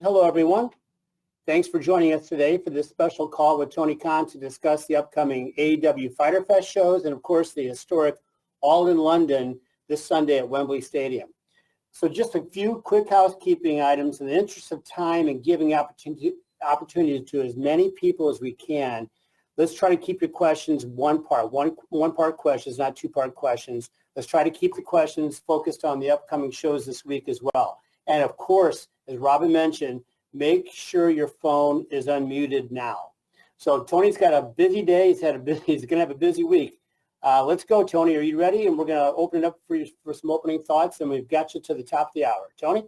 Hello, everyone. Thanks for joining us today for this special call with Tony Khan to discuss the upcoming AEW Fighter Fest shows and, of course, the historic All In London this Sunday at Wembley Stadium. So just a few quick housekeeping items in the interest of time and giving opportunity to as many people as we can. Let's try to keep your questions one part questions, not two-part questions. Let's try to keep the questions focused on the upcoming shows this week as well. And of course, as Robin mentioned, make sure your phone is unmuted now. So Tony's got a busy day. He's going to have a busy week. Let's go, Tony. Are you ready? And we're going to open it up for some opening thoughts, and we've got you to the top of the hour. Tony?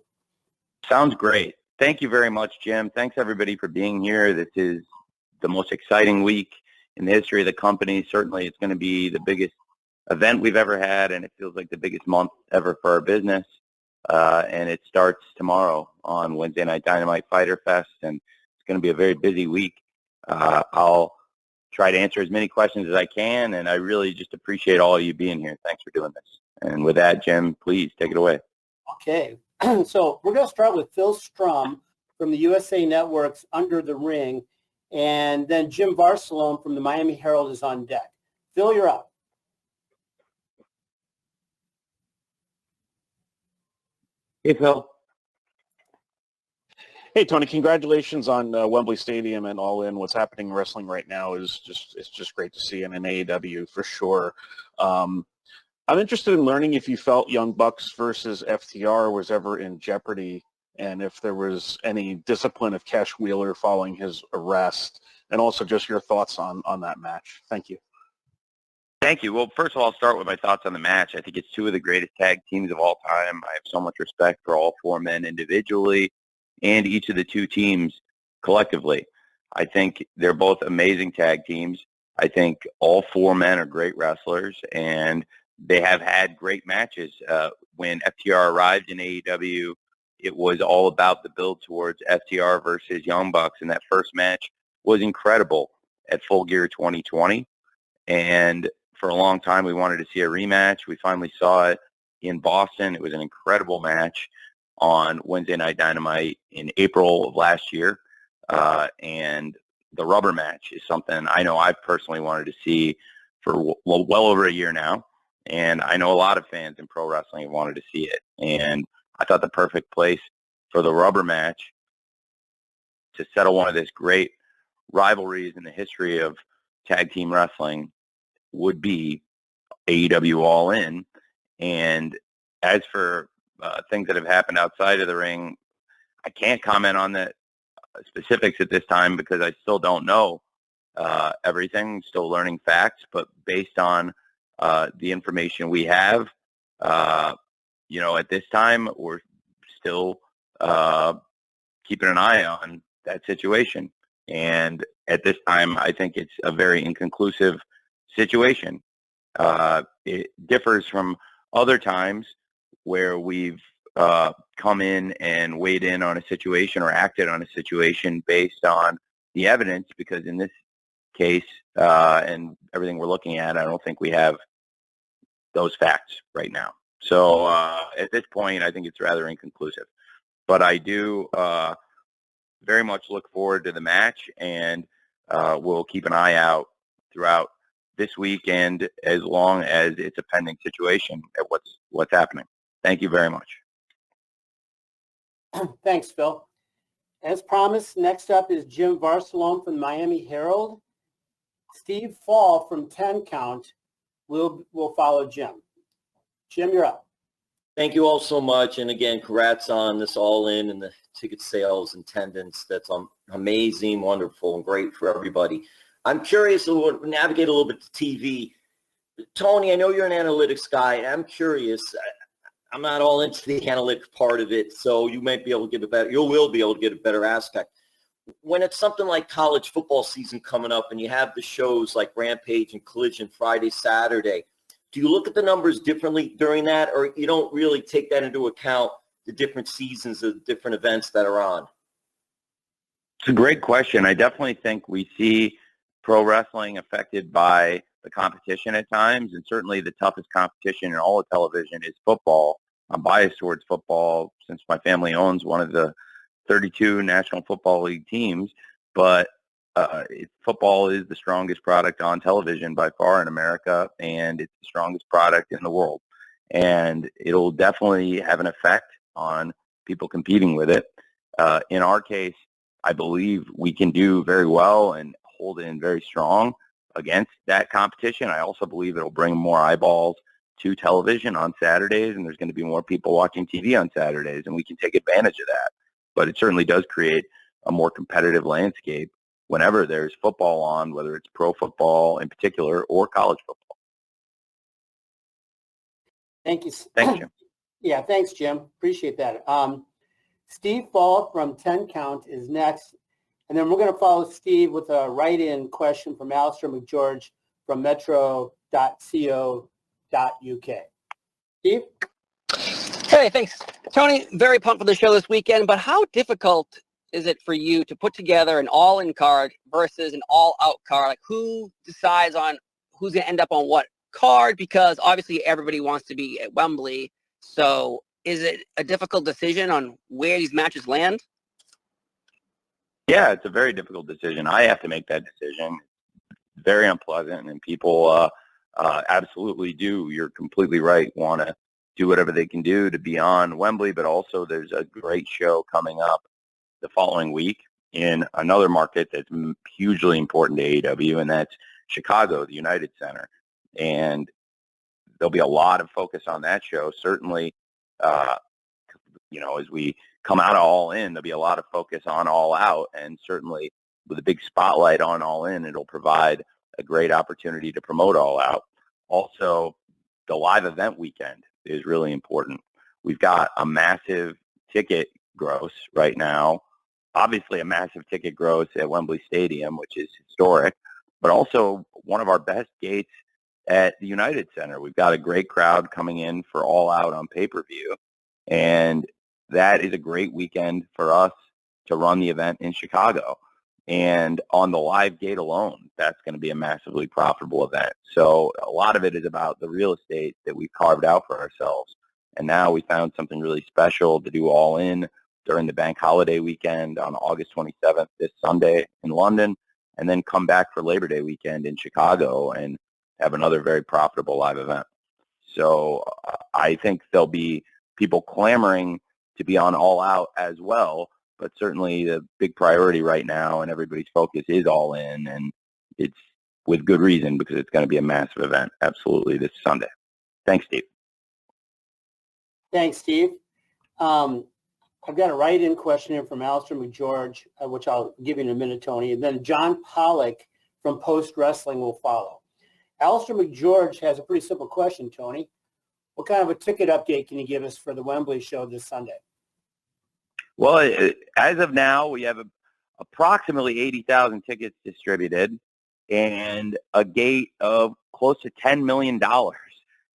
Sounds great. Thank you very much, Jim. Thanks, everybody, for being here. This is the most exciting week in the history of the company. Certainly, it's going to be the biggest event we've ever had, and it feels like the biggest month ever for our business. And it starts tomorrow on Wednesday Night Dynamite Fighter Fest, and it's going to be a very busy week. I'll try to answer as many questions as I can, and I really just appreciate all of you being here. Thanks for doing this. And with that, Jim, please take it away. Okay. So we're going to start with Phil Strum from the USA Network's Under the Ring, and then Jim Barcelone from the Miami Herald is on deck. Phil, you're up. Hey, Phil. Hey, Tony, congratulations on Wembley Stadium and All In. What's happening in wrestling right now is just great to see, and in AEW for sure. I'm interested in learning if you felt Young Bucks versus FTR was ever in jeopardy, and if there was any discipline of Cash Wheeler following his arrest, and also just your thoughts on that match. Thank you. Thank you. Well, first of all, I'll start with my thoughts on the match. I think it's two of the greatest tag teams of all time. I have so much respect for all four men individually and each of the two teams collectively. I think they're both amazing tag teams. I think all four men are great wrestlers, and they have had great matches. When FTR arrived in AEW, it was all about the build towards FTR versus Young Bucks, and that first match was incredible at Full Gear 2020. And for a long time, we wanted to see a rematch. We finally saw it in Boston. It was an incredible match on Wednesday Night Dynamite in April of last year. And the rubber match is something I know I've personally wanted to see for well over a year now. And I know a lot of fans in pro wrestling have wanted to see it. And I thought the perfect place for the rubber match to settle one of these great rivalries in the history of tag team wrestling would be AEW All In. And as for things that have happened outside of the ring, I can't comment on the specifics at this time because I still don't know everything, still learning facts. But based on the information we have, at this time, we're still keeping an eye on that situation. And at this time, I think it's a very inconclusive situation. It differs from other times where we've come in and weighed in on a situation or acted on a situation based on the evidence, because in this case and everything we're looking at, I don't think we have those facts right now. So at this point, I think it's rather inconclusive. But I do very much look forward to the match, and we'll keep an eye out throughout this weekend as long as it's a pending situation at what's happening. Thank you very much. Thanks, Phil. As promised, next up is Jim Barcelone from the Miami Herald. Steve Fall from 10 Count will follow Jim. Jim, you're up. Thank you all so much. And again, congrats on this All In and the ticket sales and attendance. That's amazing, wonderful, and great for everybody. I'm curious to navigate a little bit to TV. Tony, I know you're an analytics guy, and I'm curious. I'm not all into the analytics part of it, so you might be able to get you will be able to get a better aspect. When it's something like college football season coming up and you have the shows like Rampage and Collision Friday, Saturday, do you look at the numbers differently during that, or you don't really take that into account, the different seasons of the different events that are on? It's a great question. I definitely think we see pro wrestling affected by the competition at times, and certainly the toughest competition in all of television is football. I'm biased towards football since my family owns one of the 32 National Football League teams, but football is the strongest product on television by far in America, and it's the strongest product in the world. And it'll definitely have an effect on people competing with it. In our case, I believe we can do very well and hold in very strong against that competition. I also believe it'll bring more eyeballs to television on Saturdays, and there's going to be more people watching TV on Saturdays, and we can take advantage of that. But it certainly does create a more competitive landscape whenever there's football on, whether it's pro football in particular or college football. Thank you. Thanks, Jim. Yeah, thanks, Jim. Appreciate that. Steve Fall from 10 Count is next. And then we're going to follow Steve with a write-in question from Alistair McGeorge from metro.co.uk. Steve? Hey, thanks. Tony, very pumped for the show this weekend, but how difficult is it for you to put together an all-in card versus an all-out card? Like, who decides on who's going to end up on what card? Because obviously everybody wants to be at Wembley. So is it a difficult decision on where these matches land? Yeah, it's a very difficult decision. I have to make that decision. Very unpleasant, and people absolutely do. You're completely right. Want to do whatever they can do to be on Wembley, but also there's a great show coming up the following week in another market that's hugely important to AEW, and that's Chicago, the United Center. And there'll be a lot of focus on that show. Certainly, as we come out of All In, there'll be a lot of focus on All Out, and certainly with a big spotlight on All In, it'll provide a great opportunity to promote All Out. Also, the live event weekend is really important. We've got a massive ticket gross right now, obviously a massive ticket gross at Wembley Stadium, which is historic, but also one of our best gates at the United Center. We've got a great crowd coming in for All Out on pay-per-view, and that is a great weekend for us to run the event in Chicago. And on the live gate alone, that's going to be a massively profitable event. So a lot of it is about the real estate that we've carved out for ourselves. And now we found something really special to do All In during the bank holiday weekend on August 27th, this Sunday in London, and then come back for Labor Day weekend in Chicago and have another very profitable live event. So I think there'll be people clamoring to be on All Out as well, but certainly the big priority right now and everybody's focus is All In, and it's with good reason because it's going to be a massive event, absolutely, this Sunday. Thanks, Steve. Thanks, Steve. I've got a write-in question here from Alistair McGeorge, which I'll give you in a minute, Tony, and then John Pollock from Post Wrestling will follow. Alistair McGeorge has a pretty simple question, Tony. What kind of a ticket update can you give us for the Wembley show this Sunday? Well, as of now, we have approximately 80,000 tickets distributed and a gate of close to $10 million.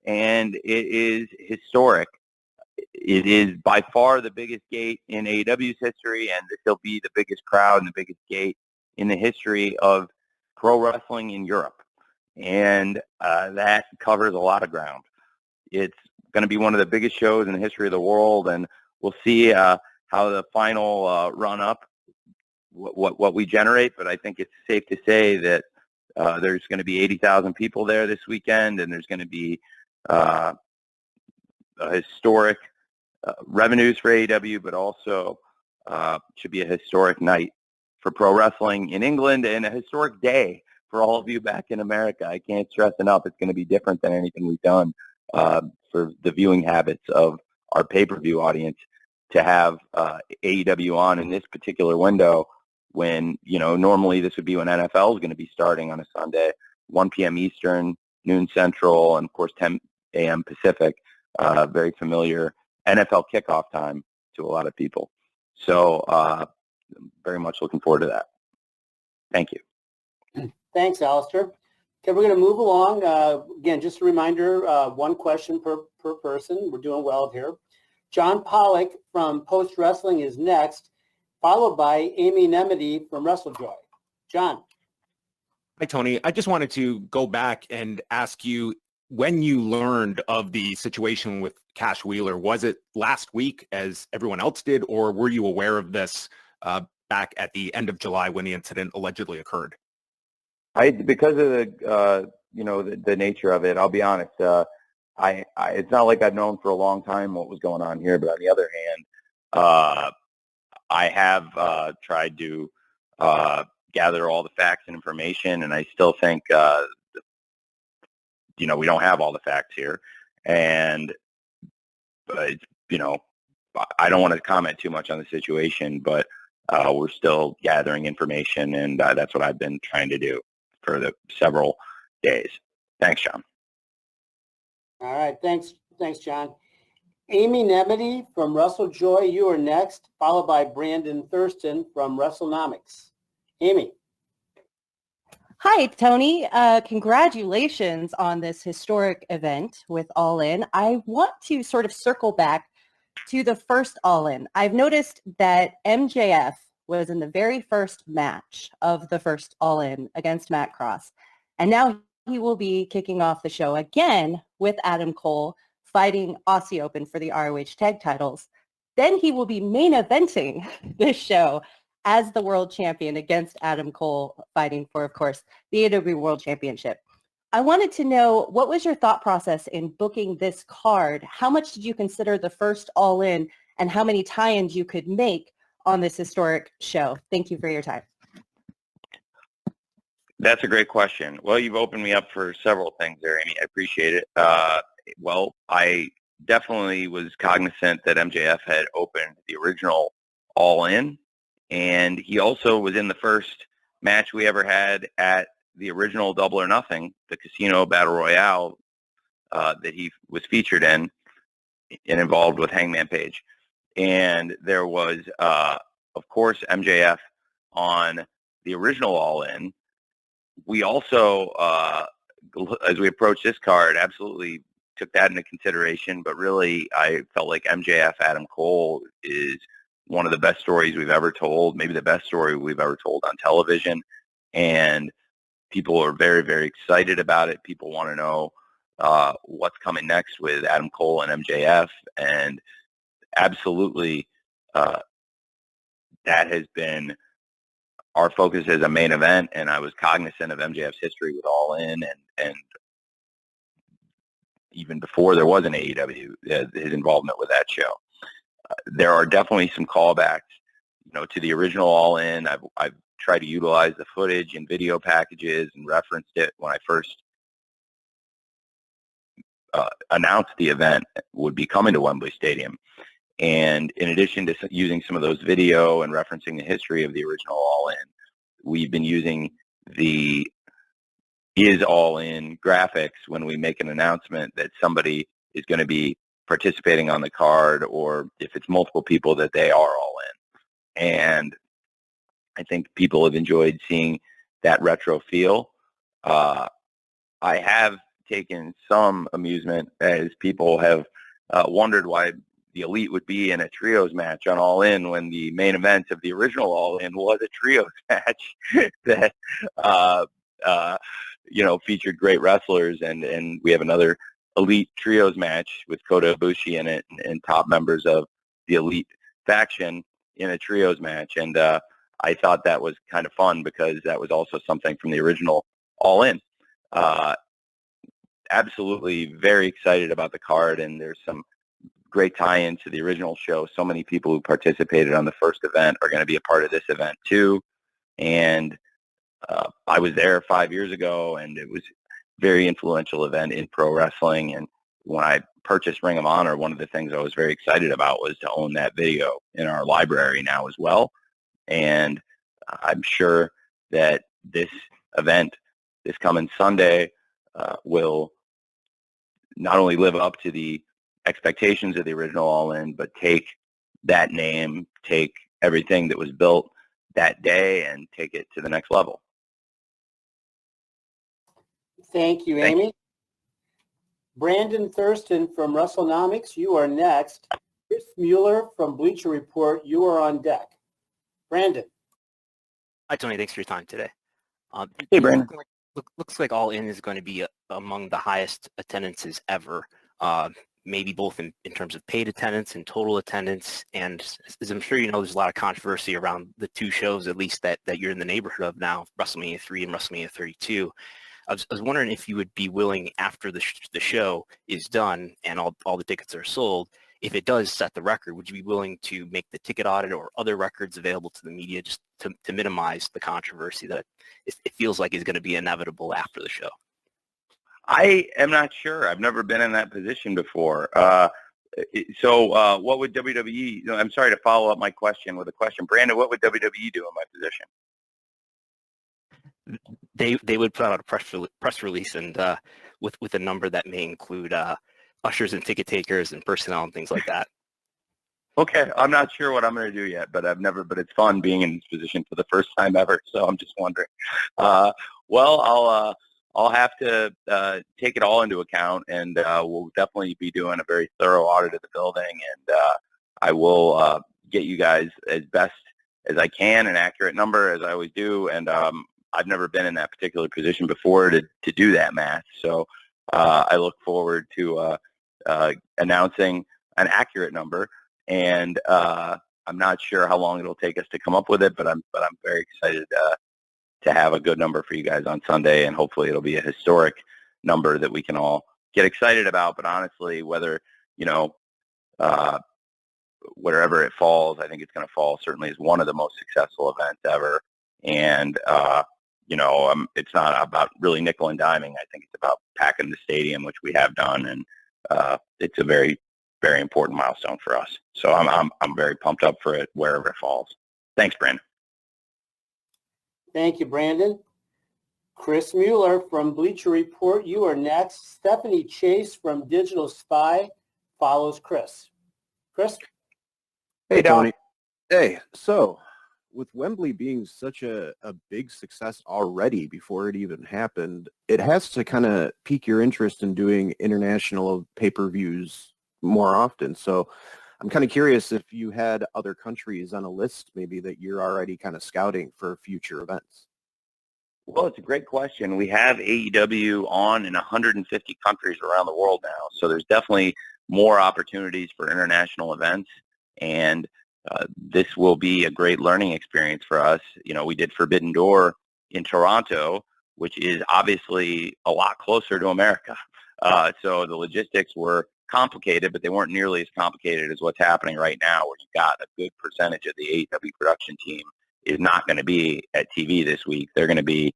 And it is historic. It is by far the biggest gate in AEW's history, and this will be the biggest crowd and the biggest gate in the history of pro wrestling in Europe. And that covers a lot of ground. It's going to be one of the biggest shows in the history of the world, and we'll see how the final run-up, what we generate. But I think it's safe to say that there's going to be 80,000 people there this weekend, and there's going to be a historic revenues for AEW, but also should be a historic night for pro wrestling in England and a historic day for all of you back in America. I can't stress enough, it's going to be different than anything we've done for the viewing habits of our pay-per-view audience to have AEW on in this particular window when, normally this would be when NFL is going to be starting on a Sunday, 1 p.m. Eastern, noon Central, and of course 10 a.m. Pacific. Very familiar NFL kickoff time to a lot of people. So very much looking forward to that. Thank you. Thanks, Alistair. Okay, we're going to move along. Again, just a reminder, one question per person. We're doing well here. John Pollock from Post Wrestling is next, followed by Amy Nemedy from WrestleJoy. John. Hi, Tony. I just wanted to go back and ask you, when you learned of the situation with Cash Wheeler, was it last week as everyone else did, or were you aware of this back at the end of July when the incident allegedly occurred? Because of the nature of it, I'll be honest. It's not like I've known for a long time what was going on here, but on the other hand, I have tried to gather all the facts and information, and I still think, we don't have all the facts here. And, I don't want to comment too much on the situation, but we're still gathering information, and that's what I've been trying to do for the several days. Thanks, John. All right. Thanks, John. Amy Nemedy from WrestleJoy, you are next, followed by Brandon Thurston from WrestleNomics. Amy. Hi, Tony. Congratulations on this historic event with All In. I want to sort of circle back to the first All In. I've noticed that MJF was in the very first match of the first All In against Matt Cross. And now he will be kicking off the show again with Adam Cole fighting Aussie Open for the ROH tag titles. Then he will be main eventing this show as the world champion against Adam Cole, fighting for, of course, the AEW World Championship. I wanted to know, what was your thought process in booking this card? How much did you consider the first All In, and how many tie-ins you could make on this historic show? Thank you for your time. That's a great question. Well, you've opened me up for several things there, Amy. I appreciate it. Well, I definitely was cognizant that MJF had opened the original All In, and he also was in the first match we ever had at the original Double or Nothing, the Casino Battle Royale that he was featured in and involved with Hangman Page. And there was, of course, MJF on the original All In. We also, as we approached this card, absolutely took that into consideration. But really, I felt like MJF Adam Cole is one of the best stories we've ever told, maybe the best story we've ever told on television. And people are very, very excited about it. People want to know what's coming next with Adam Cole and MJF. And absolutely, that has been our focus as a main event. And I was cognizant of MJF's history with All In, and even before there was an AEW, his involvement with that show. There are definitely some callbacks, to the original All In. I've tried to utilize the footage and video packages and referenced it when I first announced the event would be coming to Wembley Stadium. And in addition to using some of those video and referencing the history of the original All In, we've been using the Is All In graphics when we make an announcement that somebody is going to be participating on the card, or if it's multiple people, that they are all in. And I think people have enjoyed seeing that retro feel. I have taken some amusement as people have wondered why the Elite would be in a trios match on All In when the main event of the original All In was a trios match that featured great wrestlers, and we have another Elite trios match with Kota Ibushi in it, and top members of the Elite faction in a trios match. And I thought that was kind of fun because that was also something from the original All In. Absolutely very excited about the card, and there's some great tie-in to the original show. So many people who participated on the first event are going to be a part of this event too. And I was there 5 years ago, and it was a very influential event in pro wrestling. And when I purchased Ring of Honor, one of the things I was very excited about was to own that video in our library now as well. And I'm sure that this event, this coming Sunday, will not only live up to the expectations of the original All In, but take that name, take everything that was built that day, and take it to the next level. Thank you, Amy. Brandon Thurston from WrestleNomics, you are next. Chris Mueller from Bleacher Report, you are on deck. Brandon. Hi, Tony. Thanks for your time today. Hey, Brandon. looks like All In is going to be among the highest attendances ever, maybe both in terms of paid attendance and total attendance. And as I'm sure you know, there's a lot of controversy around the two shows, at least that you're in the neighborhood of now, WrestleMania 3 and WrestleMania 32. I was wondering if you would be willing, after the show is done and all the tickets are sold, if it does set the record, would you be willing to make the ticket audit or other records available to the media just to minimize the controversy that it feels like is going to be inevitable after the show? I am not sure. I've never been in that position before. So what would WWE, I'm sorry to follow up my question with a question. Brandon, what would WWE do in my position? They would put out a press release and with a number that may include ushers and ticket takers and personnel and things like that. Okay, I'm not sure what I'm going to do yet, but it's fun being in this position for the first time ever. So I'm just wondering. Well, I'll have to take it all into account, and we'll definitely be doing a very thorough audit of the building, and I will get you guys as best as I can an accurate number, as I always do, and I've never been in that particular position before to do that math, so I look forward to announcing an accurate number, and I'm not sure how long it'll take us to come up with it, but I'm very excited to have a good number for you guys on Sunday, and hopefully it'll be a historic number that we can all get excited about. But honestly, whether, wherever it falls, I think it's going to fall certainly as one of the most successful events ever. And, it's not about really nickel and diming. I think it's about packing the stadium, which we have done. And it's a very, very important milestone for us. So I'm very pumped up for it wherever it falls. Thanks, Brandon. Thank you, Brandon. Chris Mueller from Bleacher Report, you are next. Stephanie Chase from Digital Spy follows Chris. Chris? Hey, Tony. Hey, so with Wembley being such a big success already before it even happened, it has to kind of pique your interest in doing international pay-per-views more often. So I'm kind of curious if you had other countries on a list maybe that you're already kind of scouting for future events. Well, it's a great question. We have AEW on in 150 countries around the world now, so there's definitely more opportunities for international events, and this will be a great learning experience for us. We did Forbidden Door in Toronto, which is obviously a lot closer to America, so the logistics were complicated, but they weren't nearly as complicated as what's happening right now, where you've got a good percentage of the AEW production team is not going to be at TV this week. They're going to be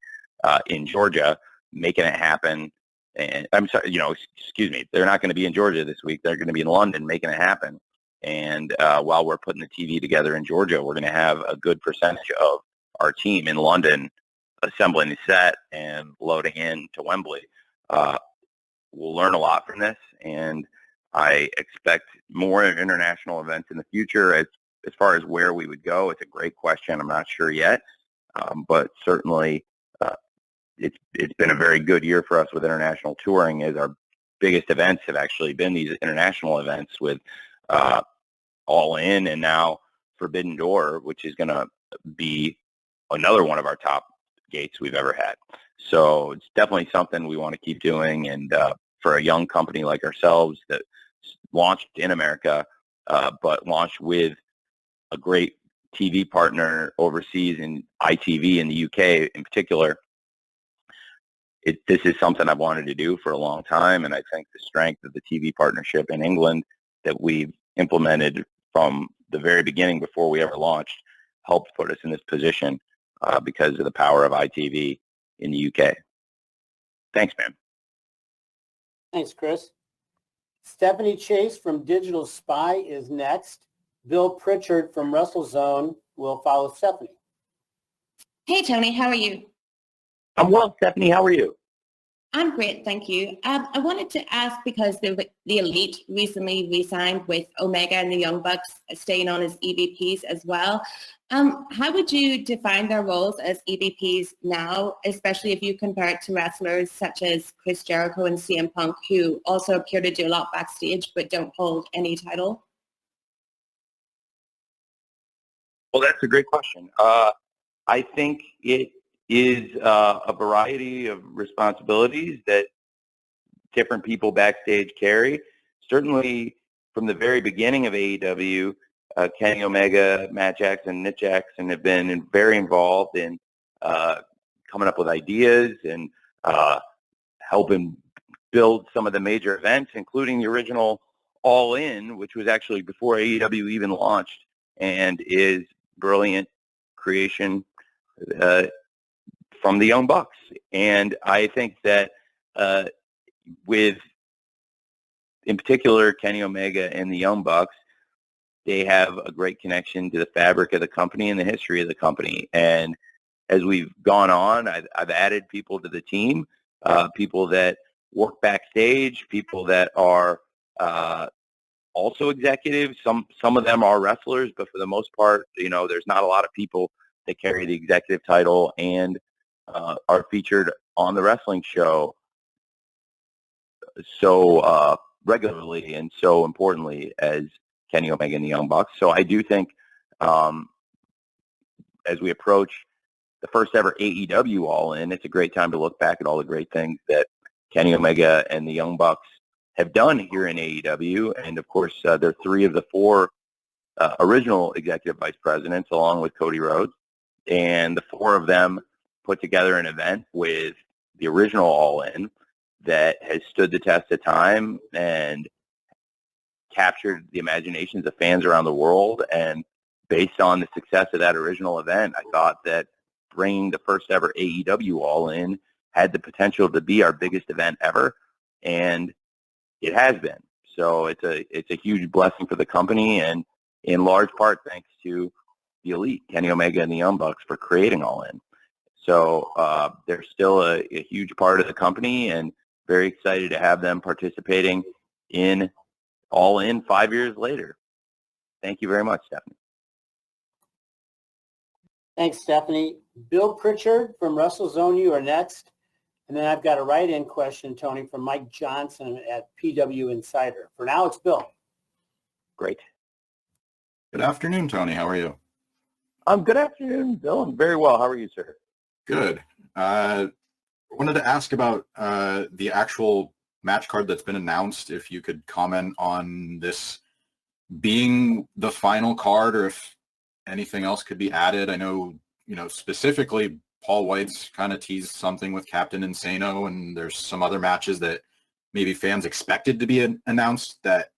in Georgia making it happen. And I'm sorry, excuse me, they're not going to be in Georgia this week. They're going to be in London making it happen. And while we're putting the TV together in Georgia, we're going to have a good percentage of our team in London assembling the set and loading in to Wembley. We'll learn a lot from this, and I expect more international events in the future. As far as where we would go, it's a great question. I'm not sure yet, but certainly it's been a very good year for us with international touring, as our biggest events have actually been these international events with All In and now Forbidden Door, which is going to be another one of our top gates we've ever had. So it's definitely something we want to keep doing, and for a young company like ourselves that launched in America, but launched with a great TV partner overseas in ITV in the UK in particular, this is something I've wanted to do for a long time, and I think the strength of the TV partnership in England that we've implemented from the very beginning before we ever launched helped put us in this position because of the power of ITV in the UK. Thanks, man. Thanks, Chris. Stephanie Chase from Digital Spy is next. Bill Pritchard from WrestleZone will follow Stephanie. Hey, Tony, how are you? I'm well, Stephanie. How are you? I'm great, thank you. I wanted to ask, because the Elite recently re-signed with Omega and the Young Bucks staying on as EVPs as well. How would you define their roles as EVPs now, especially if you compare it to wrestlers such as Chris Jericho and CM Punk, who also appear to do a lot backstage but don't hold any title? Well, that's a great question. I think it is a variety of responsibilities that different people backstage carry. Certainly, from the very beginning of AEW, Kenny Omega, Matt Jackson, Nick Jackson have been very involved in coming up with ideas and helping build some of the major events, including the original All In, which was actually before AEW even launched, and is brilliant creation from the Young Bucks. And I think that with, in particular, Kenny Omega and the Young Bucks, they have a great connection to the fabric of the company and the history of the company. And as we've gone on, I've added people to the team, people that work backstage, people that are also executives. Some of them are wrestlers, but for the most part, there's not a lot of people that carry the executive title and are featured on the wrestling show so regularly and so importantly as Kenny Omega and the Young Bucks. So I do think as we approach the first ever AEW All In, it's a great time to look back at all the great things that Kenny Omega and the Young Bucks have done here in AEW. And of course, they're three of the four original executive vice presidents, along with Cody Rhodes. And the four of them put together an event with the original All In that has stood the test of time and captured the imaginations of fans around the world. And based on the success of that original event, I thought that bringing the first ever AEW All In had the potential to be our biggest event ever, and it has been. So it's a huge blessing for the company, and in large part thanks to the elite, Kenny Omega and the Young Bucks, for creating All In. So they're still a huge part of the company, and very excited to have them participating in All In 5 years later. Thank you very much, Stephanie. Thanks, Stephanie. Bill Pritchard from WrestleZone, you are next. And then I've got a write-in question, Tony, from Mike Johnson at PW Insider. For now, it's Bill. Great. Good afternoon, Tony. How are you? Good afternoon, Bill. I'm very well. How are you, sir? Good. I wanted to ask about the actual match card that's been announced, if you could comment on this being the final card or if anything else could be added. I know, specifically Paul White's kind of teased something with Captain Insano, and there's some other matches that maybe fans expected to be announced that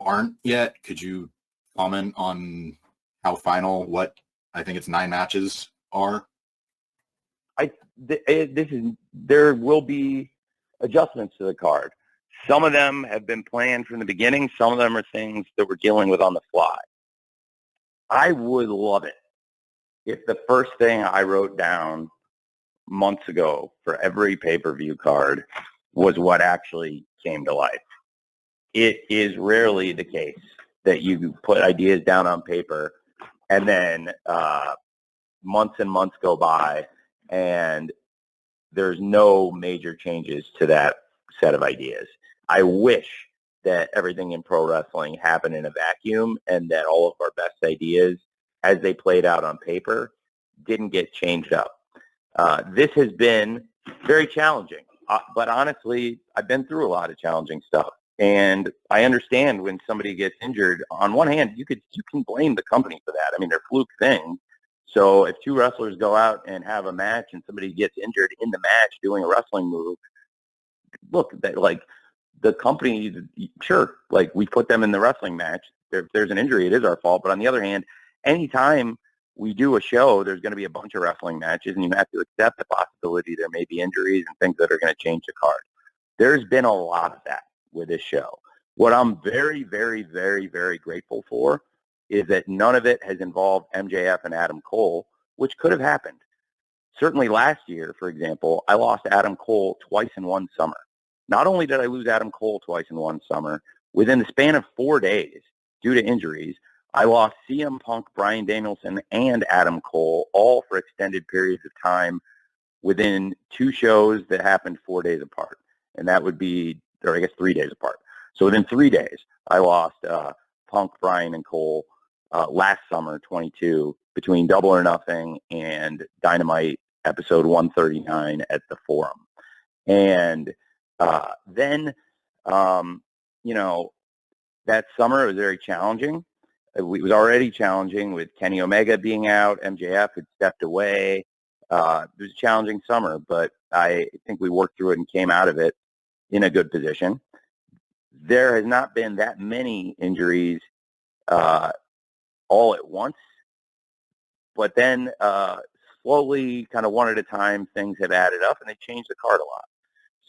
aren't yet. Could you comment on how final, what I think it's 9 matches are? There will be adjustments to the card. Some of them have been planned from the beginning. Some of them are things that we're dealing with on the fly. I would love it if the first thing I wrote down months ago for every pay-per-view card was what actually came to life. It is rarely the case that you put ideas down on paper and then months and months go by and there's no major changes to that set of ideas. I wish that everything in pro wrestling happened in a vacuum and that all of our best ideas, as they played out on paper, didn't get changed up. This has been very challenging, but honestly, I've been through a lot of challenging stuff, and I understand when somebody gets injured. On one hand, you can blame the company for that. I mean, they're fluke things. So if two wrestlers go out and have a match and somebody gets injured in the match doing a wrestling move, look, the company, sure, we put them in the wrestling match. If there's an injury, it is our fault. But on the other hand, anytime we do a show, there's going to be a bunch of wrestling matches, and you have to accept the possibility there may be injuries and things that are going to change the card. There's been a lot of that with this show. What I'm very, very, very, very grateful for is that none of it has involved MJF and Adam Cole, which could have happened. Certainly last year, for example, I lost Adam Cole twice in one summer. Not only did I lose Adam Cole twice in one summer, within the span of 4 days, due to injuries, I lost CM Punk, Bryan Danielson, and Adam Cole, all for extended periods of time within 2 shows that happened 4 days apart. And that would be, or I guess 3 days apart. So within 3 days, I lost Punk, Bryan, and Cole last summer, 22, between Double or Nothing and Dynamite episode 139 at the Forum. And then, you know, that summer it was very challenging. It was already challenging with Kenny Omega being out. MJF had stepped away. It was a challenging summer, but I think we worked through it and came out of it in a good position. There has not been that many injuries all at once, but then slowly, kind of one at a time, things have added up, and they changed the card a lot.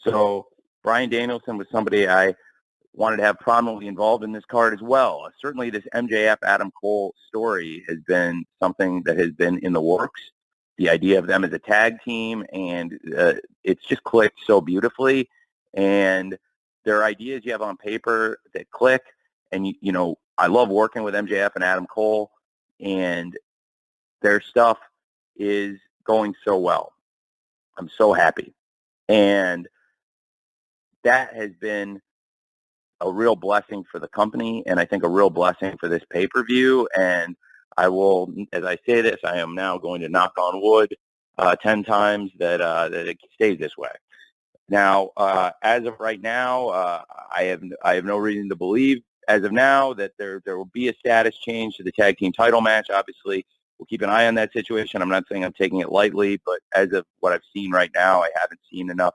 So Bryan Danielson was somebody I wanted to have prominently involved in this card as well. Certainly this MJF Adam Cole story has been something that has been in the works. The idea of them as a tag team, and it's just clicked so beautifully. And there are ideas you have on paper that click. And, you know, I love working with MJF and Adam Cole, and their stuff is going so well. I'm so happy. And that has been a real blessing for the company, and I think a real blessing for this pay-per-view. And I will, as I say this, I am now going to knock on wood 10 times that it stays this way. Now, as of right now, I have no reason to believe, as of now, that there will be a status change to the tag team title match. Obviously, we'll keep an eye on that situation. I'm not saying I'm taking it lightly, but as of what I've seen right now, I haven't seen enough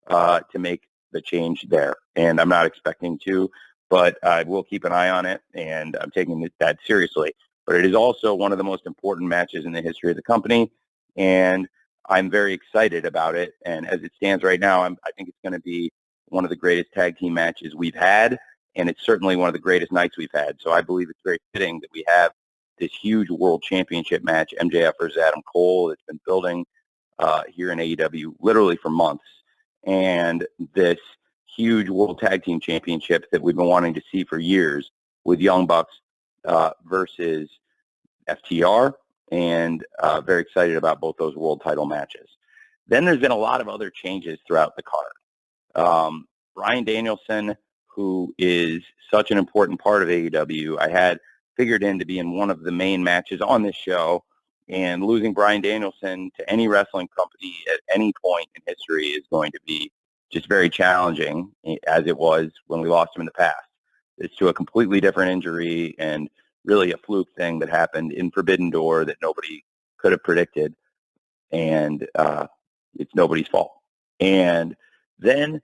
to make the change there, and I'm not expecting to, but I will keep an eye on it, and I'm taking that seriously. But it is also one of the most important matches in the history of the company, and I'm very excited about it. And as it stands right now, I think it's going to be one of the greatest tag team matches we've had, and it's certainly one of the greatest nights we've had. So I believe it's very fitting that we have this huge world championship match, MJF versus Adam Cole, that's been building here in AEW literally for months. And this huge World Tag Team Championship that we've been wanting to see for years with Young Bucks versus FTR, and very excited about both those world title matches. Then there's been a lot of other changes throughout the card. Bryan Danielson, who is such an important part of AEW, I had figured in to be in one of the main matches on this show. And losing Bryan Danielson to any wrestling company at any point in history is going to be just very challenging, as it was when we lost him in the past. It's to a completely different injury and really a fluke thing that happened in Forbidden Door that nobody could have predicted, and it's nobody's fault. And then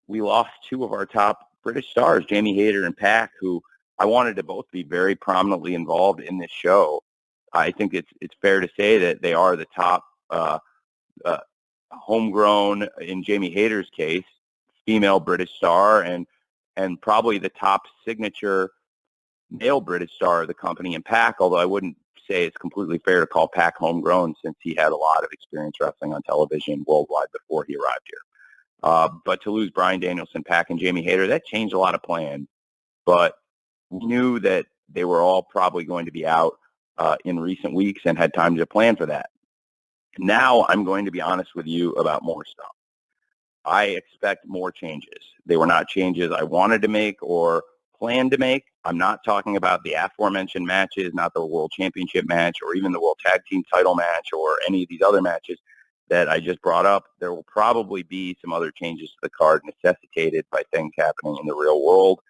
we lost two of our top British stars, Jamie Hayter and Pac, who I wanted to both be very prominently involved in this show. I think it's fair to say that they are the top homegrown, in Jamie Hayter's case, female British star, and probably the top signature male British star of the company in Pac, although I wouldn't say it's completely fair to call Pac homegrown, since he had a lot of experience wrestling on television worldwide before he arrived here. But to lose Bryan Danielson, Pac, and Jamie Hayter, that changed a lot of plans. But we knew that they were all probably going to be out in recent weeks and had time to plan for that. Now I'm going to be honest with you about more stuff. I expect more changes. They were not changes I wanted to make or planned to make. I'm not talking about the aforementioned matches, not the World Championship match or even the World Tag Team title match or any of these other matches that I just brought up. There will probably be some other changes to the card necessitated by things happening in the real world.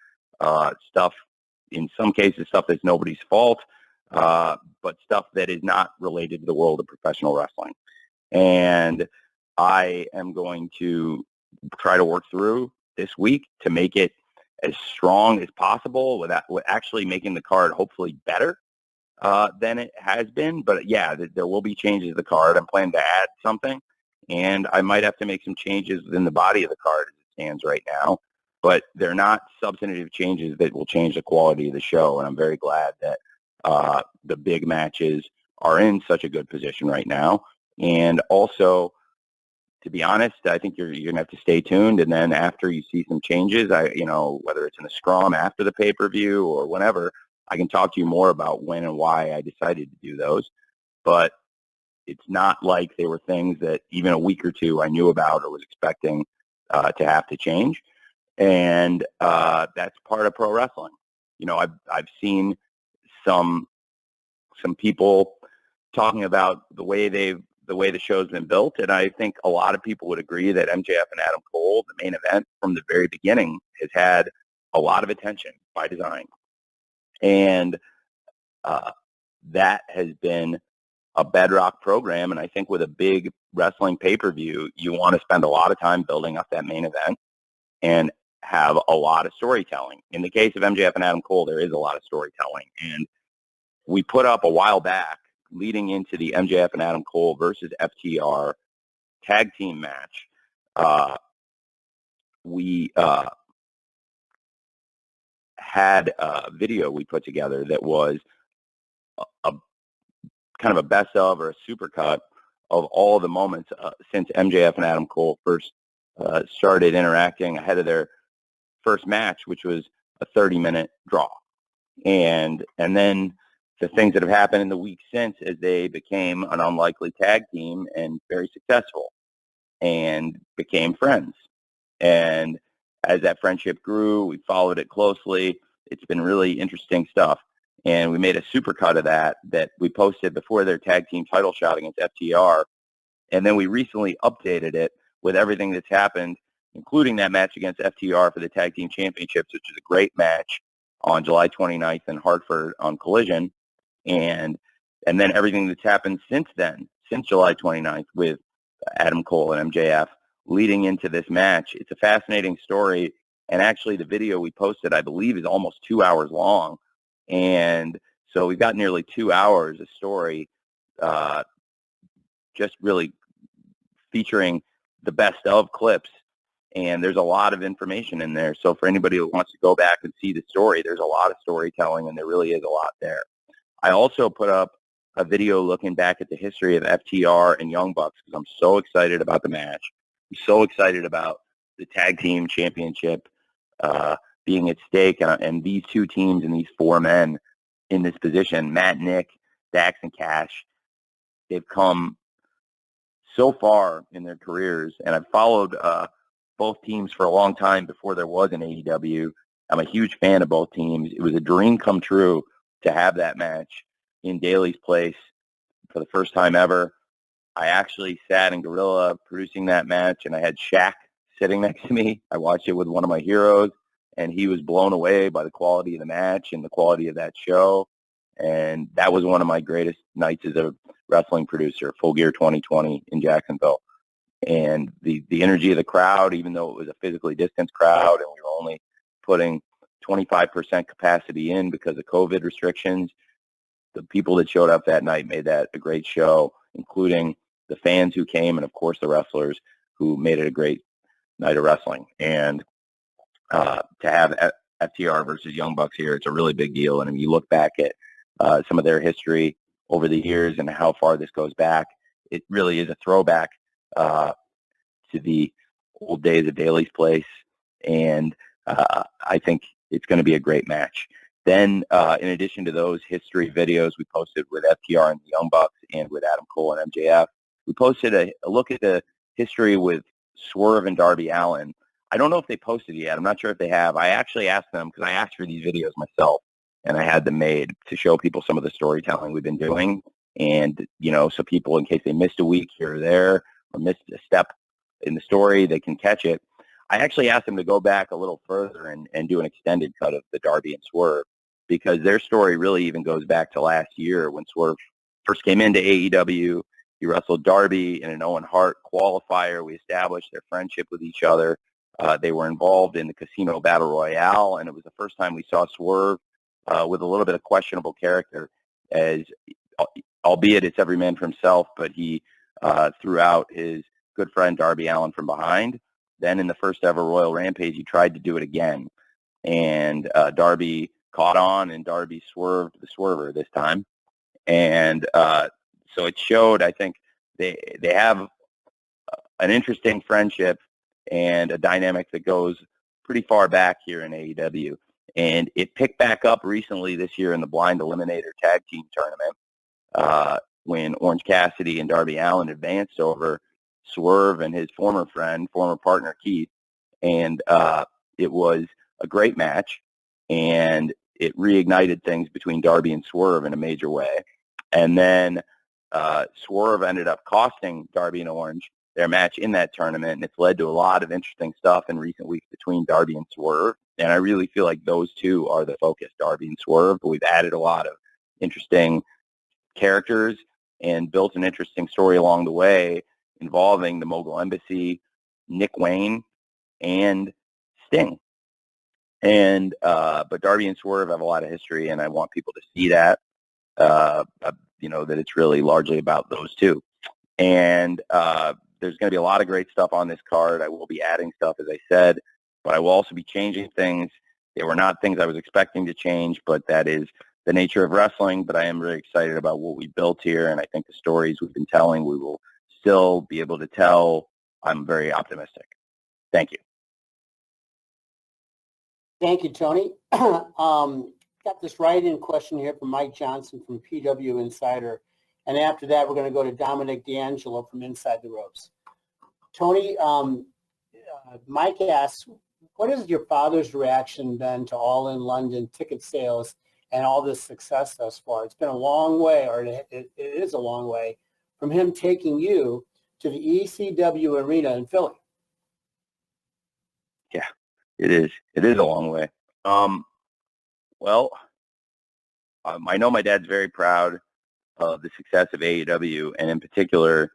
Stuff, in some cases, stuff that's nobody's fault. But stuff that is not related to the world of professional wrestling. And I am going to try to work through this week to make it as strong as possible without actually making the card hopefully better than it has been. But yeah, there will be changes to the card. I'm planning to add something, and I might have to make some changes within the body of the card as it stands right now. But they're not substantive changes that will change the quality of the show, and I'm very glad that the big matches are in such a good position right now. And also, to be honest, I think you're going to have to stay tuned. And then after you see some changes, whether it's in the scrum after the pay-per-view or whenever, I can talk to you more about when and why I decided to do those. But it's not like they were things that even a week or two I knew about or was expecting to have to change. And that's part of pro wrestling. You know, I've seen some people talking about the way they've the way the show's been built, and I think a lot of people would agree that MJF and Adam Cole, the main event from the very beginning, has had a lot of attention by design. And that has been a bedrock program, and I think with a big wrestling pay-per-view, you want to spend a lot of time building up that main event and have a lot of storytelling. In the case of MJF and Adam Cole, there is a lot of storytelling, and we put up a while back, leading into the MJF and Adam Cole versus FTR tag team match. We had a video we put together that was a kind of a best of or a supercut of all the moments since MJF and Adam Cole first started interacting ahead of their first match, which was a 30-minute draw. And then the things that have happened in the week since as they became an unlikely tag team and very successful and became friends. And as that friendship grew, we followed it closely. It's been really interesting stuff. And we made a supercut of that we posted before their tag team title shot against FTR. And then we recently updated it with everything that's happened, including that match against FTR for the tag team championships, which is a great match on July 29th in Hartford on Collision. And then everything that's happened since then, since July 29th with Adam Cole and MJF leading into this match. It's a fascinating story. And actually the video we posted, I believe, is almost 2 hours long. And so we've got nearly 2 hours of story, just really featuring the best of clips. And there's a lot of information in there. So for anybody who wants to go back and see the story, there's a lot of storytelling, and there really is a lot there. I also put up a video looking back at the history of FTR and Young Bucks because I'm so excited about the match. I'm so excited about the tag team championship being at stake, and these two teams and these four men in this position, Matt, Nick, Dax, and Cash, they've come so far in their careers, and I've followed both teams for a long time before there was an AEW. I'm a huge fan of both teams. It was a dream come true to have that match in Daly's place for the first time ever. I actually sat in Gorilla producing that match, and I had Shaq sitting next to me. I watched it with one of my heroes, and he was blown away by the quality of the match and the quality of that show. And that was one of my greatest nights as a wrestling producer, Full Gear 2020 in Jacksonville. And the energy of the crowd, even though it was a physically distanced crowd and we were only putting 25% capacity in because of COVID restrictions, the people that showed up that night made that a great show, including the fans who came and, of course, the wrestlers who made it a great night of wrestling. And to have FTR versus Young Bucks here, it's a really big deal. And if you look back at some of their history over the years and how far this goes back, it really is a throwback to the old days of Daly's Place. And I think it's going to be a great match. Then, in addition to those history videos we posted with FTR and the Young Bucks and with Adam Cole and MJF, we posted a look at the history with Swerve and Darby Allin. I don't know if they posted it yet. I'm not sure if they have. I actually asked them because I asked for these videos myself, and I had them made to show people some of the storytelling we've been doing. And, so people, in case they missed a week here or there or missed a step in the story, they can catch it. I actually asked them to go back a little further and do an extended cut of the Darby and Swerve, because their story really even goes back to last year when Swerve first came into AEW. He wrestled Darby in an Owen Hart qualifier. We established their friendship with each other. They were involved in the Casino Battle Royale, and it was the first time we saw Swerve with a little bit of questionable character, as albeit it's every man for himself, but he threw out his good friend Darby Allin from behind. Then in the first ever Royal Rampage, he tried to do it again, and Darby caught on, and Darby swerved the swerver this time. And so it showed, I think, they have an interesting friendship and a dynamic that goes pretty far back here in AEW. And it picked back up recently this year in the Blind Eliminator Tag Team Tournament when Orange Cassidy and Darby Allin advanced over Swerve and his former partner Keith. And it was a great match, and it reignited things between Darby and Swerve in a major way. And then Swerve ended up costing Darby and Orange their match in that tournament, and it's led to a lot of interesting stuff in recent weeks between Darby and Swerve. And I really feel like those two are the focus, Darby and Swerve. But we've added a lot of interesting characters and built an interesting story along the way involving the Mogul Embassy, Nick Wayne, and Sting. And but Darby and Swerve have a lot of history, and I want people to see that. That it's really largely about those two. And there's going to be a lot of great stuff on this card. I will be adding stuff, as I said, but I will also be changing things. They were not things I was expecting to change, but that is the nature of wrestling. But I am really excited about what we built here, and I think the stories we've been telling, we will still be able to tell. I'm very optimistic. Thank you. Thank you, Tony. Got this write-in question here from Mike Johnson from PW Insider. And after that, we're going to go to Dominic D'Angelo from Inside the Ropes. Tony, Mike asks, what has your father's reaction been to All In London ticket sales and all this success thus far? It's been a long way, or it is a long way, from him taking you to the ECW arena in Philly. Yeah, it is. It is a long way. I know my dad's very proud of the success of AEW, and in particular,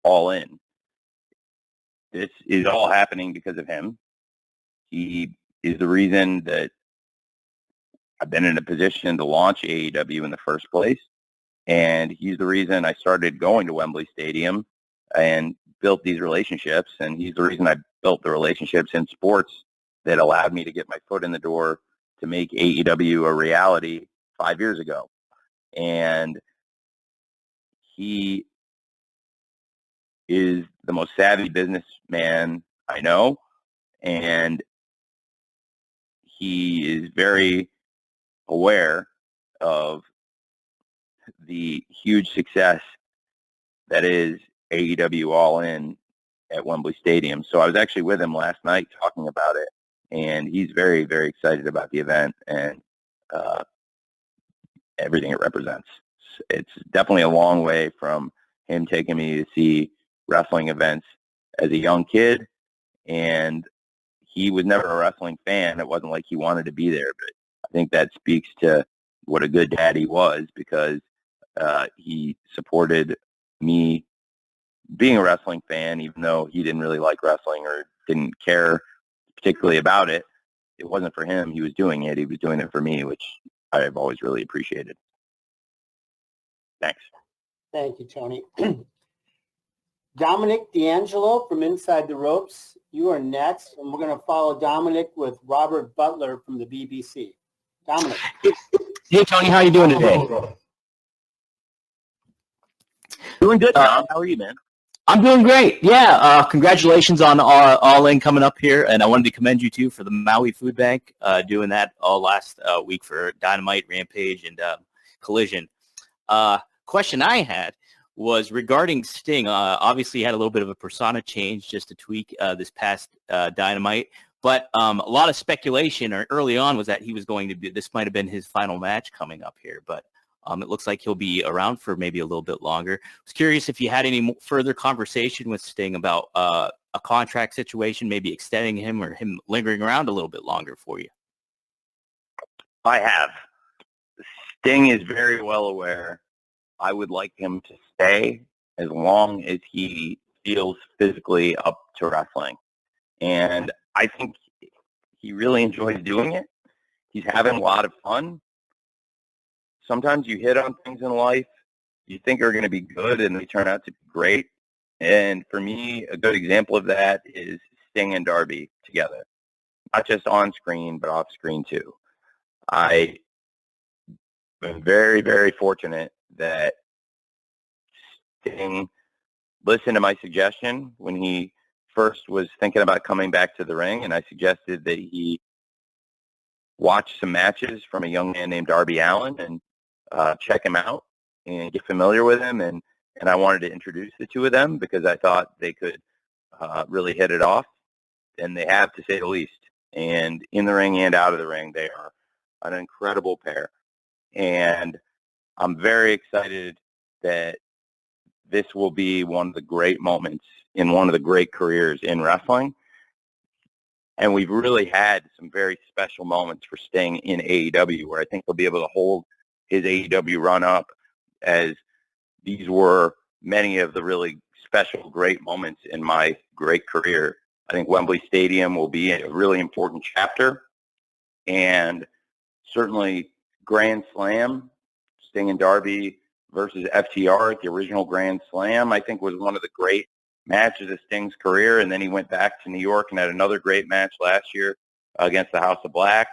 All In. This is all happening because of him. He is the reason that I've been in a position to launch AEW in the first place, and he's the reason I started going to Wembley Stadium and built these relationships, and he's the reason I built the relationships in sports that allowed me to get my foot in the door to make AEW a reality 5 years ago. And he is the most savvy businessman I know, and he is very aware of the huge success that is AEW All In at Wembley Stadium. So I was actually with him last night talking about it, and he's very, very excited about the event and everything it represents. It's definitely a long way from him taking me to see wrestling events as a young kid, and he was never a wrestling fan. It wasn't like he wanted to be there, but I think that speaks to what a good dad he was, because he supported me being a wrestling fan, even though he didn't really like wrestling or didn't care particularly about it. It wasn't for him. He was doing it. He was doing it for me, which I've always really appreciated. Thanks. Thank you, Tony. Dominic D'Angelo from Inside the Ropes, you are next, and we're going to follow Dominic with Robert Butler from the BBC. Dominic. Hey, Tony, how are you doing today? Doing good, Tom. How are you, man? I'm doing great. Yeah, congratulations on All In coming up here, and I wanted to commend you, too, for the Maui Food Bank, doing that all last week for Dynamite, Rampage, and Collision. Question I had was regarding Sting. Obviously, he had a little bit of a persona change just to tweak this past Dynamite, but a lot of speculation early on was that he was going to be, this might have been his final match coming up here, but it looks like he'll be around for maybe a little bit longer. I was curious if you had any further conversation with Sting about a contract situation, maybe extending him or him lingering around a little bit longer for you. I have. Sting is very well aware I would like him to stay as long as he feels physically up to wrestling. And I think he really enjoys doing it. He's having a lot of fun. Sometimes you hit on things in life you think are going to be good and they turn out to be great. And for me, a good example of that is Sting and Darby together. Not just on screen, but off screen too. I am very, very fortunate that Sting listened to my suggestion when he first was thinking about coming back to the ring, and I suggested that he watch some matches from a young man named Darby Allin and check him out and get familiar with him. And I wanted to introduce the two of them because I thought they could really hit it off, and they have, to say the least. And in the ring and out of the ring, they are an incredible pair. And I'm very excited that this will be one of the great moments in one of the great careers in wrestling. And we've really had some very special moments for Sting in AEW, where I think he'll be able to hold his AEW run up, as these were many of the really special, great moments in my great career. I think Wembley Stadium will be a really important chapter, and certainly Grand Slam, Sting and Darby versus FTR at the original Grand Slam, I think was one of the great matches of Sting's career. And then he went back to New York and had another great match last year against the House of Black.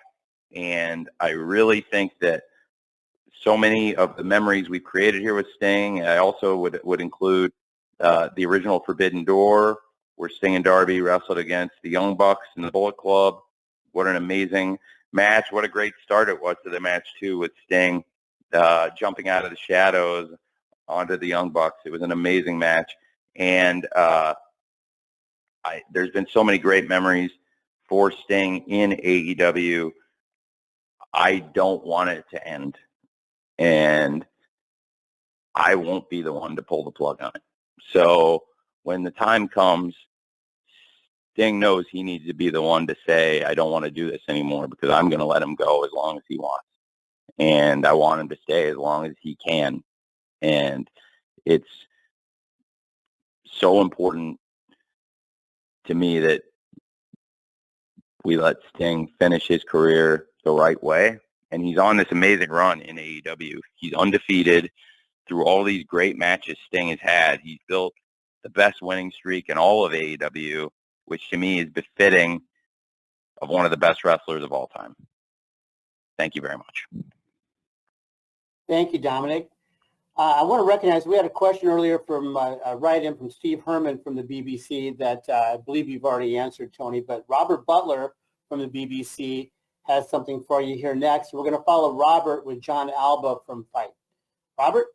And I really think that so many of the memories we've created here with Sting, I also would include the original Forbidden Door, where Sting and Darby wrestled against the Young Bucks and the Bullet Club. What an amazing match. What a great start it was to the match, too, with Sting jumping out of the shadows onto the Young Bucks. It was an amazing match. And there's been so many great memories for Sting in AEW. I don't want it to end. And I won't be the one to pull the plug on it. So when the time comes, Sting knows he needs to be the one to say, I don't want to do this anymore, because I'm going to let him go as long as he wants. And I want him to stay as long as he can. And it's so important to me that we let Sting finish his career the right way. And he's on this amazing run in AEW. He's undefeated through all these great matches Sting has had. He's built the best winning streak in all of AEW, which to me is befitting of one of the best wrestlers of all time. Thank you very much. Thank you, Dominic. I want to recognize we had a question earlier from a write-in from Steve Herman from the BBC that I believe you've already answered, Tony, but Robert Butler from the BBC has something for you here next. We're going to follow Robert with John Alba from Fight. Robert?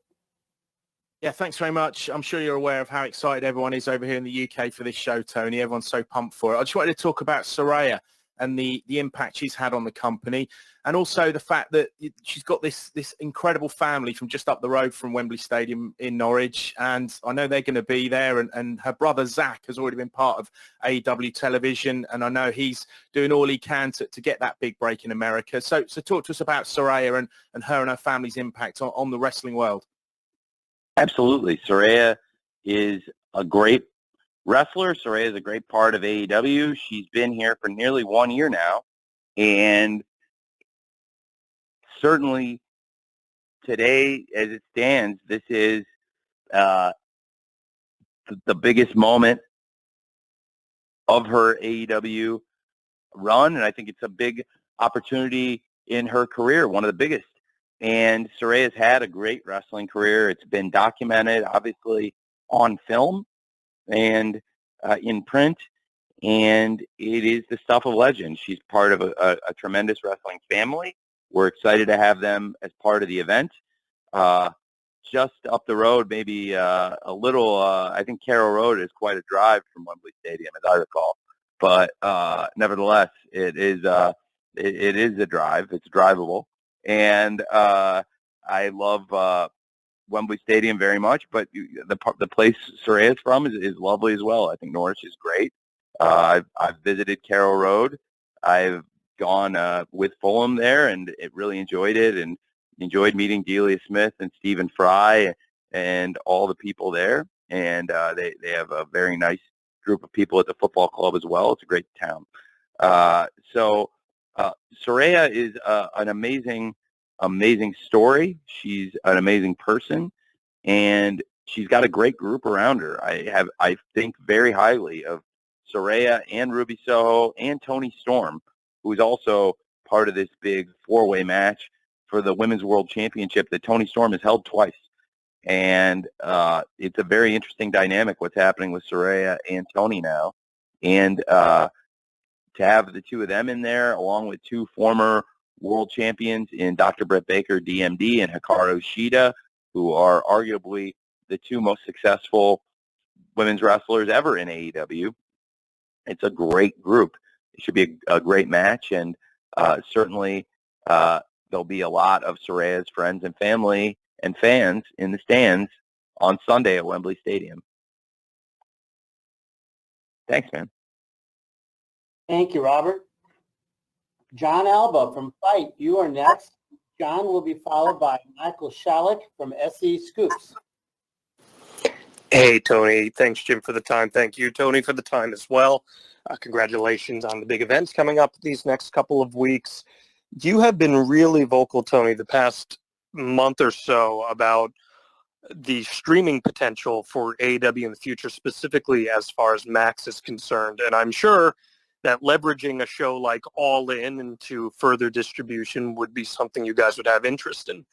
Yeah, thanks very much. I'm sure you're aware of how excited everyone is over here in the UK for this show, Tony. Everyone's so pumped for it. I just wanted to talk about Saraya and the impact she's had on the company, and also the fact that she's got this incredible family from just up the road from Wembley Stadium in Norwich, and I know they're going to be there, and her brother Zach has already been part of AEW television, and I know he's doing all he can to get that big break in America. So talk to us about Saraya and her family's impact on the wrestling world. Absolutely. Saraya is a great wrestler. Saraya is a great part of AEW. She's been here for nearly 1 year now. And certainly today, as it stands, this is the biggest moment of her AEW run. And I think it's a big opportunity in her career, one of the biggest. And Saraya's had a great wrestling career. It's been documented, obviously, on film and in print, and it is the stuff of legend. She's part of a tremendous wrestling family. We're excited to have them as part of the event. Just up the road, maybe a little, I think Carroll Road is quite a drive from Wembley Stadium, as I recall. But nevertheless, it is a drive. It's drivable. And I love Wembley Stadium very much, but the place Saraya is from is lovely as well. I think Norwich is great. I've visited Carroll Road. I've gone with Fulham there, and really enjoyed it, and enjoyed meeting Delia Smith and Stephen Fry and all the people there. And they have a very nice group of people at the football club as well. It's a great town. So Saraya is an amazing story. She's an amazing person, and she's got a great group around her. I think very highly of Saraya and Ruby Soho and Toni Storm, who's also part of this big four-way match for the Women's World Championship that Toni Storm has held twice. And it's a very interesting dynamic what's happening with Saraya and Toni now. And to have the two of them in there, along with two former world champions in Dr. Britt Baker, DMD, and Hikaru Shida, who are arguably the two most successful women's wrestlers ever in AEW. It's a great group. It should be a great match, and certainly there'll be a lot of Saraya's friends and family and fans in the stands on Sunday at Wembley Stadium. Thanks, man. Thank you, Robert. John Alba from Fight, you are next. John will be followed by Michael Shalik from SE Scoops. Hey, Tony. Thanks, Jim, for the time. Thank you, Tony, for the time as well. Congratulations on the big events coming up these next couple of weeks. You have been really vocal, Tony, the past month or so about the streaming potential for AEW in the future, specifically as far as Max is concerned. And I'm sure that leveraging a show like All In into further distribution would be something you guys would have interest in.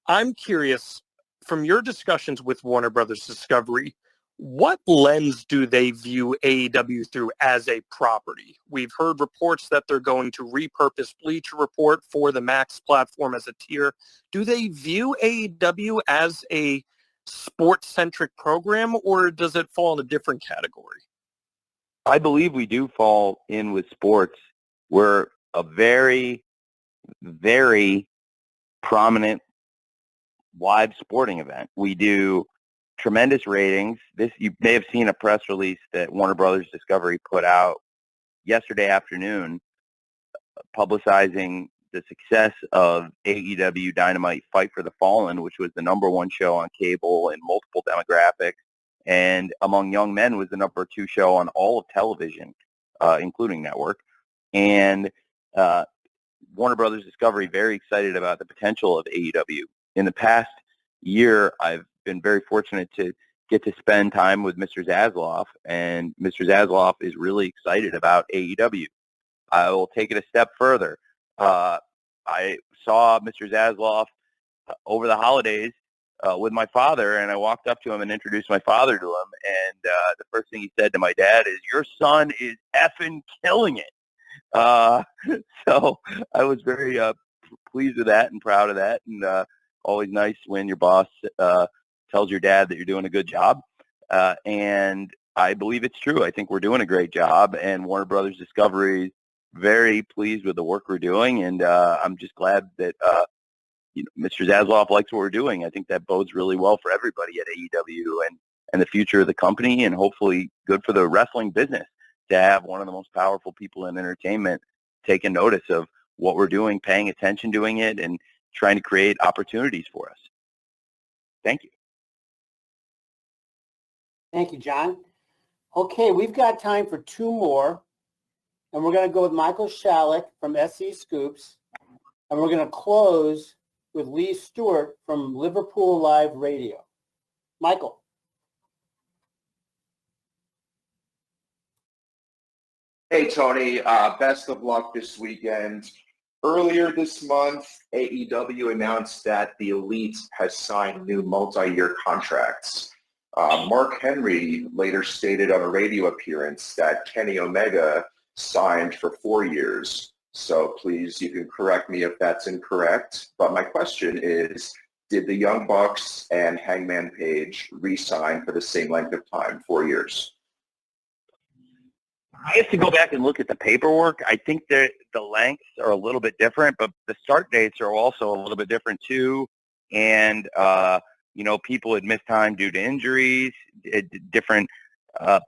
I'm curious, from your discussions with Warner Brothers Discovery, what lens do they view AEW through as a property? We've heard reports that they're going to repurpose Bleacher Report for the Max platform as a tier. Do they view AEW as a sports-centric program, or does it fall in a different category? I believe we do fall in with sports. We're a very, very prominent live sporting event. We do tremendous ratings. You may have seen a press release that Warner Brothers Discovery put out yesterday afternoon publicizing the success of AEW Dynamite Fight for the Fallen, which was the #1 show on cable in multiple demographics, and among young men was the #2 show on all of television, including network. And Warner Brothers Discovery very excited about the potential of AEW. In the past year, I've been very fortunate to get to spend time with Mr. Zasloff, and Mr. Zasloff is really excited about AEW. I will take it a step further. I saw Mr. Zasloff over the holidays with my father, and I walked up to him and introduced my father to him, and the first thing he said to my dad is, "Your son is effing killing it." So I was very pleased with that and proud of that, and always nice when your boss tells your dad that you're doing a good job. And I believe it's true. I think we're doing a great job, and Warner Brothers Discovery is very pleased with the work we're doing, and I'm just glad that Mr. Zasloff likes what we're doing. I think that bodes really well for everybody at AEW and the future of the company, and hopefully good for the wrestling business to have one of the most powerful people in entertainment taking notice of what we're doing, paying attention, doing it, and trying to create opportunities for us. Thank you. Thank you, John. Okay, we've got time for two more, and we're going to go with Michael Shalik from SE Scoops, and we're going to close with Lee Stewart from Liverpool Live Radio. Michael. Hey, Tony. Best of luck this weekend. Earlier this month, AEW announced that the Elite has signed new multi-year contracts. Mark Henry later stated on a radio appearance that Kenny Omega signed for 4 years. So please, you can correct me if that's incorrect. But my question is, did the Young Bucks and Hangman Page re-sign for the same length of time, 4 years? I have to go back and look at the paperwork. I think that the lengths are a little bit different, but the start dates are also a little bit different too. And, people had missed time due to injuries at different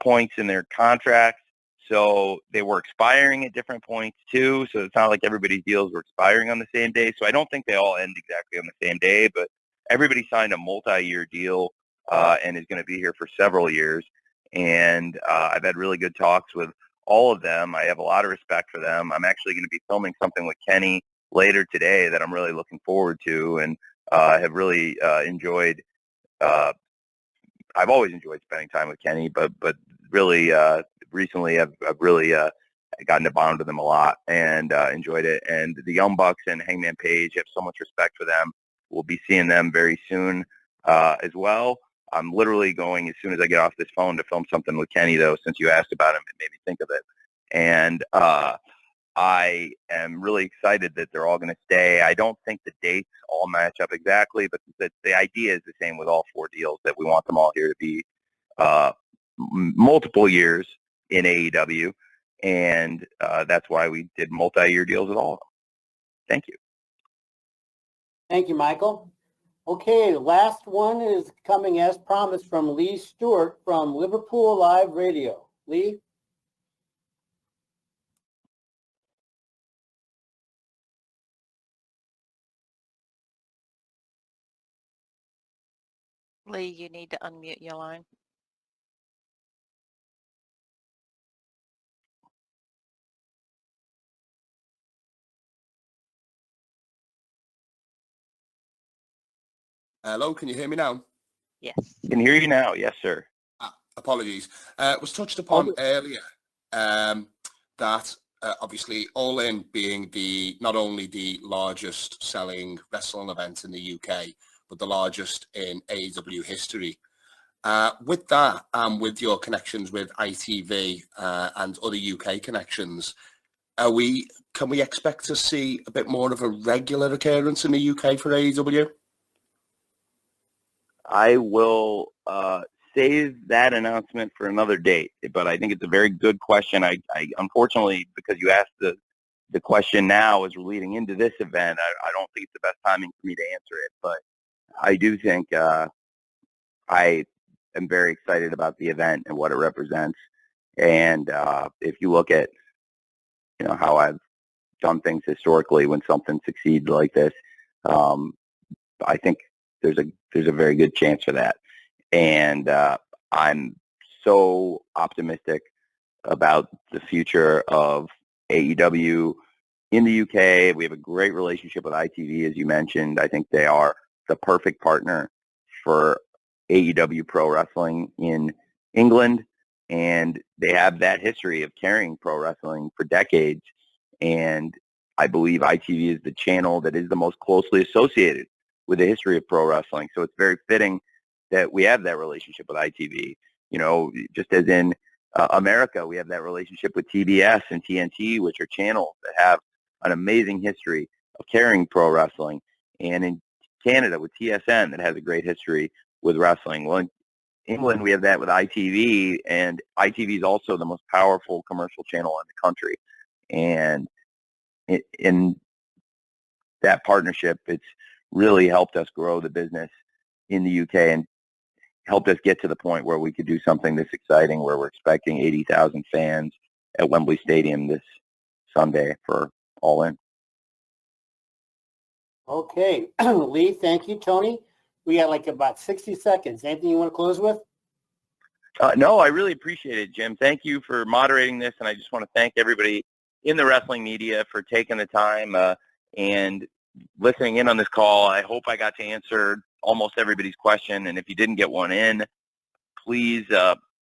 points in their contracts. So they were expiring at different points too. So it's not like everybody's deals were expiring on the same day. So I don't think they all end exactly on the same day, but everybody signed a multi-year deal and is going to be here for several years. And I've had really good talks with all of them. I have a lot of respect for them. I'm actually going to be filming something with Kenny later today that I'm really looking forward to, and have really enjoyed. I've always enjoyed spending time with Kenny, but really recently I've really gotten to bond with them a lot and enjoyed it. And the Young Bucks and Hangman Page, have so much respect for them. We'll be seeing them very soon as well. I'm literally going as soon as I get off this phone to film something with Kenny, though, since you asked about him, it made me think of it. And I am really excited that they're all going to stay. I don't think the dates all match up exactly, but the idea is the same with all 4 deals, that we want them all here to be multiple years in AEW, and that's why we did multi-year deals with all of them. Thank you. Thank you, Michael. Okay, the last one is coming as promised from Lee Stewart from Liverpool Live Radio. Lee? Lee, you need to unmute your line. Hello, can you hear me now? Yes. Can hear you now. Yes, sir. Apologies. It was touched upon earlier that obviously All In being not only the largest selling wrestling event in the UK, but the largest in AEW history. With that, with your connections with ITV and other UK connections, can we expect to see a bit more of a regular occurrence in the UK for AEW? I will save that announcement for another date, but I think it's a very good question. I unfortunately, because you asked the question now as we're leading into this event, I don't think it's the best timing for me to answer it, but I do think I am very excited about the event and what it represents. And if you look at, how I've done things historically when something succeeds like this, I think there's a very good chance for that. And I'm so optimistic about the future of AEW in the UK. We have a great relationship with ITV, as you mentioned. I think they are the perfect partner for AEW Pro Wrestling in England, and they have that history of carrying pro wrestling for decades. And I believe ITV is the channel that is the most closely associated with the history of pro wrestling. So it's very fitting that we have that relationship with ITV. Just as in America, we have that relationship with TBS and TNT, which are channels that have an amazing history of carrying pro wrestling. And in Canada with TSN, that has a great history with wrestling. Well, in England, we have that with ITV, and ITV is also the most powerful commercial channel in the country. And in that partnership, it's really helped us grow the business in the UK and helped us get to the point where we could do something this exciting, where we're expecting 80,000 fans at Wembley Stadium this Sunday for All In. Okay, Lee, thank you. Tony, we got like about 60 seconds. Anything you want to close with? No, I really appreciate it, Jim. Thank you for moderating this, and I just want to thank everybody in the wrestling media for taking the time and listening in on this call. I hope I got to answer almost everybody's question, and if you didn't get one in, please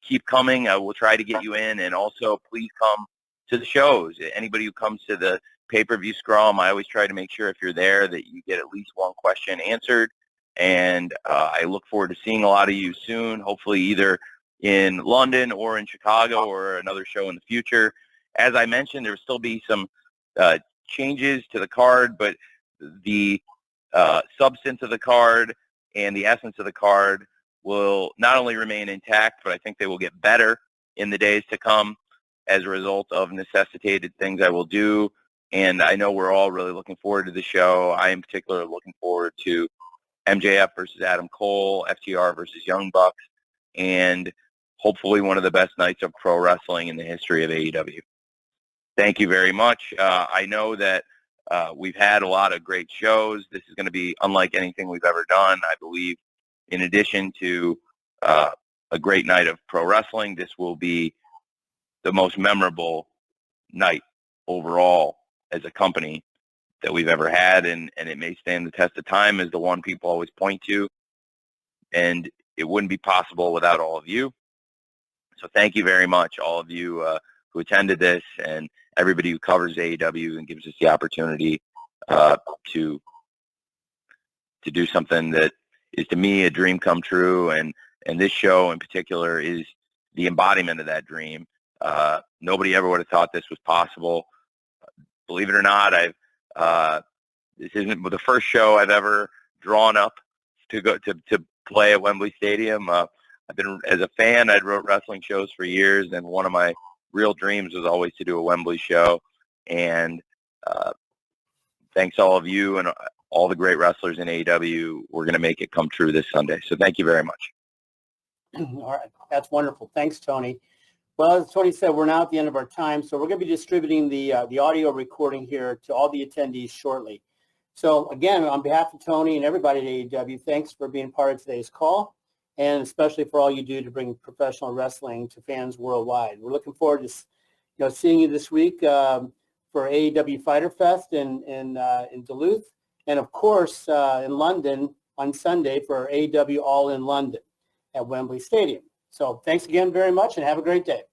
keep coming. I will try to get you in, and also please come to the shows. Anybody who comes to the pay-per-view scrum, I always try to make sure if you're there that you get at least one question answered, and I look forward to seeing a lot of you soon, hopefully either in London or in Chicago or another show in the future. As I mentioned, there will still be some changes to the card, but the substance of the card and the essence of the card will not only remain intact, but I think they will get better in the days to come as a result of necessitated things I will do. And I know we're all really looking forward to the show. I in particular looking forward to MJF versus Adam Cole, FTR versus Young Bucks, and hopefully one of the best nights of pro wrestling in the history of AEW. Thank you very much. I know that we've had a lot of great shows. This is going to be unlike anything we've ever done. I believe in addition to a great night of pro wrestling, this will be the most memorable night overall as a company that we've ever had, and it may stand the test of time as the one people always point to, and it wouldn't be possible without all of you. So thank you very much, all of you who attended this, and everybody who covers AEW and gives us the opportunity to do something that is, to me, a dream come true, and this show in particular is the embodiment of that dream. Nobody ever would have thought this was possible. Believe it or not, this isn't the first show I've ever drawn up to go to play at Wembley Stadium. I've been, as a fan, I'd wrote wrestling shows for years, and one of my real dreams was always to do a Wembley show. And thanks to all of you and all the great wrestlers in AEW. We're going to make it come true this Sunday. So thank you very much. All right. That's wonderful. Thanks, Tony. Well, as Tony said, we're now at the end of our time, so we're going to be distributing the audio recording here to all the attendees shortly. So again, on behalf of Tony and everybody at AEW, thanks for being part of today's call, and especially for all you do to bring professional wrestling to fans worldwide. We're looking forward to seeing you this week for AEW Fighter Fest in Duluth, and of course in London on Sunday for AEW All In London at Wembley Stadium. So thanks again very much and have a great day.